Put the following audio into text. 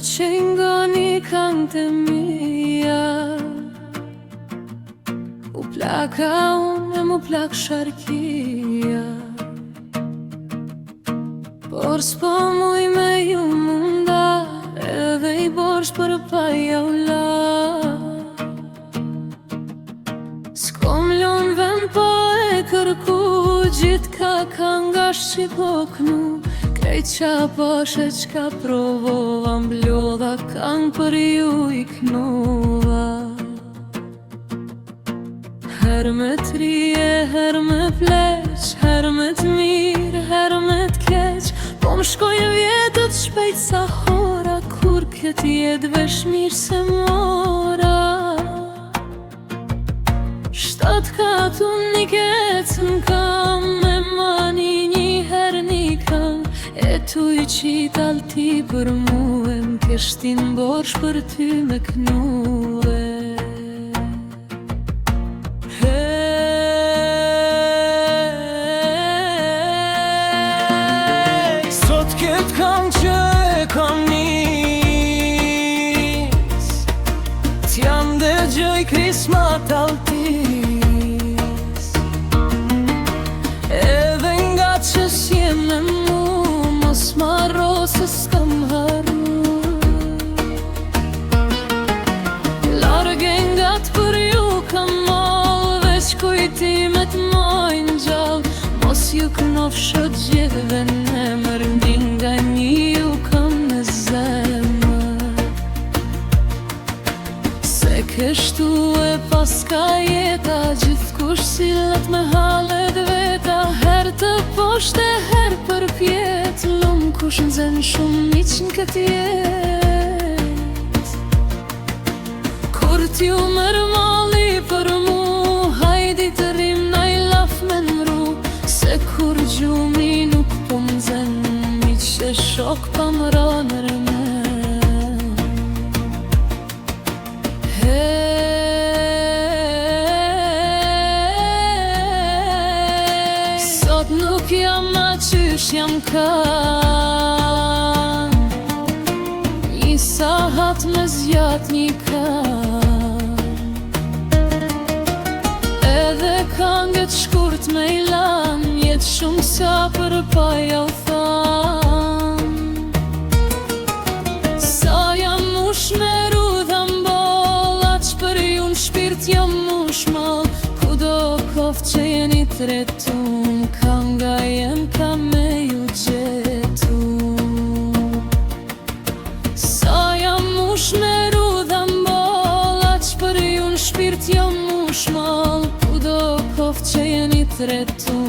që nga një këngë të mija. U plaka unë e mu plak sharkia, por s'po muj me ju munda, edhe i borsh për pa ja u la. S'kom lon vend po e kërku, gjithë ka nga shqipo knu. Krejt qa pashe qka provova, mblodha kanë për ju i knova. Her me t'rije, her me pleq, her me t'mirë, her me t'keq. Po m'shkojnë vjetët shpejt sa hora, kur këtë jetë vesh mirë se mora. Shtat katu një ketë m'kam, me mani një her një kam. E tu i qita alti për muë, m'keshtin borsh për ty me knuë. Sot këtë këngë që e kam nis, t'jam dëgjoj krismat altis. Edhe nga që s'jem me mu, mos marro se s'kam haru. Large nga t'për ju kam moll, veç kujtimet mojnë gjall. Mos ju knofsho gjithve në emër, ndin nga një ju kam në zemër. Se kështu e paska jeta, gjithkush sillet me halet veta. Her të poshte, her për pjet, lum kush nxen shumë miq n'kët jet. Kur t'ju mërë mali për mu, hajdi të rim naj laf me nru. Se kur gjumi nuk po m'nxen, miq e shok pa më ranër me. Sot nuk jam ma qysh jam kan, një sahat me zjat një kan. Edhe këngët shkurt me i lan, jetë shumë sa për pa ja u than. Sa jam mush me rudha m'bolla, që për ju në shpirt jam mush mal. Kudo koft që jeni tretu, kënga jem ka me ju gjetu. Sa jam mush me rudha m'bolla, që për ju në shpirt jam mush mal. Kudo koft që jeni tretu,